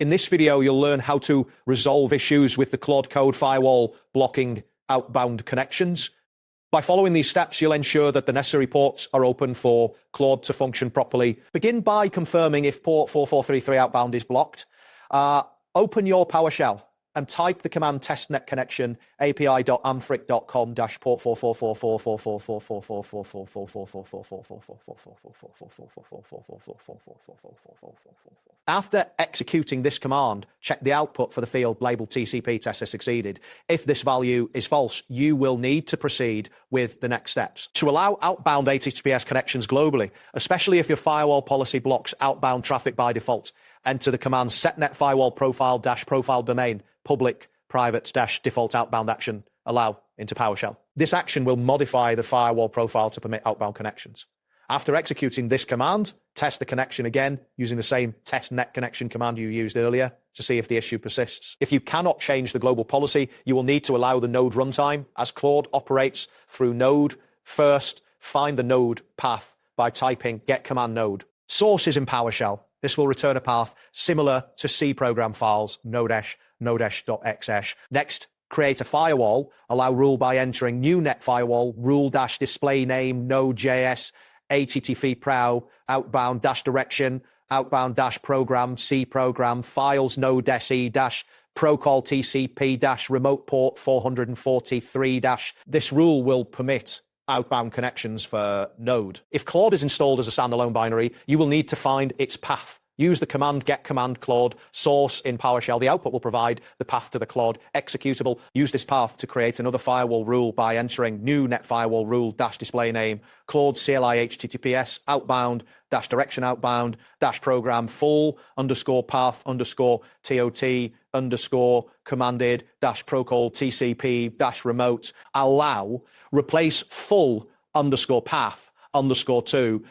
In this video, you'll learn how to resolve issues with the Claude Code firewall blocking outbound connections. By following these steps, you'll ensure that the necessary ports are open for Claude to function properly. Begin by confirming if port 4433 outbound is blocked. Open your PowerShell and type the command testnet connection api.amfric.com port 44444444444444444444444444444444444444444444444444444444444444444444444444444444444444444444444444444444. After executing this command, check the output for the field labeled TCP test has succeeded. If this value is false, you will need to proceed with the next steps. To allow outbound HTTPS connections globally, especially if your firewall policy blocks outbound traffic by default, enter the command setnet firewall profile domain public private default outbound action allow into PowerShell. This action will modify the firewall profile to permit outbound connections. After executing this command, test the connection again using the same testnet connection command you used earlier to see if the issue persists. If you cannot change the global policy, you will need to allow the node runtime. As Claude operates through node, first find the node path by typing get command node. Source is in PowerShell. This will return a path similar to C program files, nodesh.xsh. Next, create a firewall. Allow rule by entering new net firewall, rule-display name, node.js, HTTP prow, outbound direction, outbound program, C program, files node se procall TCP remote port 443 This rule will permit outbound connections for node. If Claude is installed as a standalone binary, you will need to find its path. Use the command get command Claude source in PowerShell. The output will provide the path to the Claude executable. Use this path to create another firewall rule by entering new net firewall rule display name Claude CLI HTTPS outbound direction outbound program full path tot commanded procall TCP remote allow replace full path _2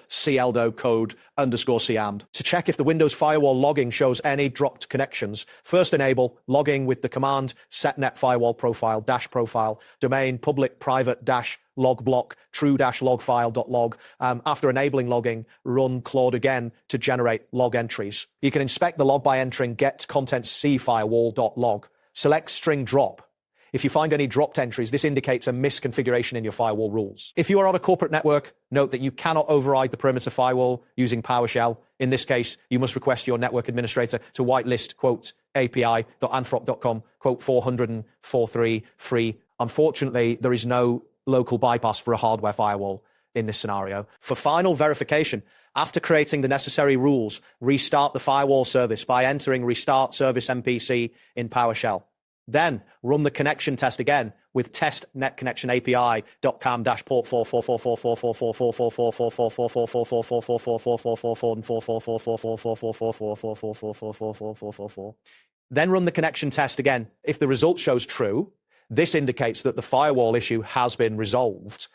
_CLDO code _CAMD. To check if the Windows firewall logging shows any dropped connections, first enable logging with the command setnet firewall profile domain public private log block true log file.log. After enabling logging, run Claude again to generate log entries. You can inspect the log by entering get contents c firewall.log. Select string drop. If you find any dropped entries, this indicates a misconfiguration in your firewall rules. If you are on a corporate network, note that you cannot override the perimeter firewall using PowerShell. In this case, you must request your network administrator to whitelist, quote, api.anthroc.com, quote, 443 free. Unfortunately, there is no local bypass for a hardware firewall in this scenario. For final verification, after creating the necessary rules, restart the firewall service by entering restart service MPC in PowerShell. Then run the connection test again with test net connection api.cam port 4444444444444444444444444444444444444444444444444444444444444444444444444444444444. Then run the connection test again. If the result shows true, this indicates that the firewall issue has been resolved.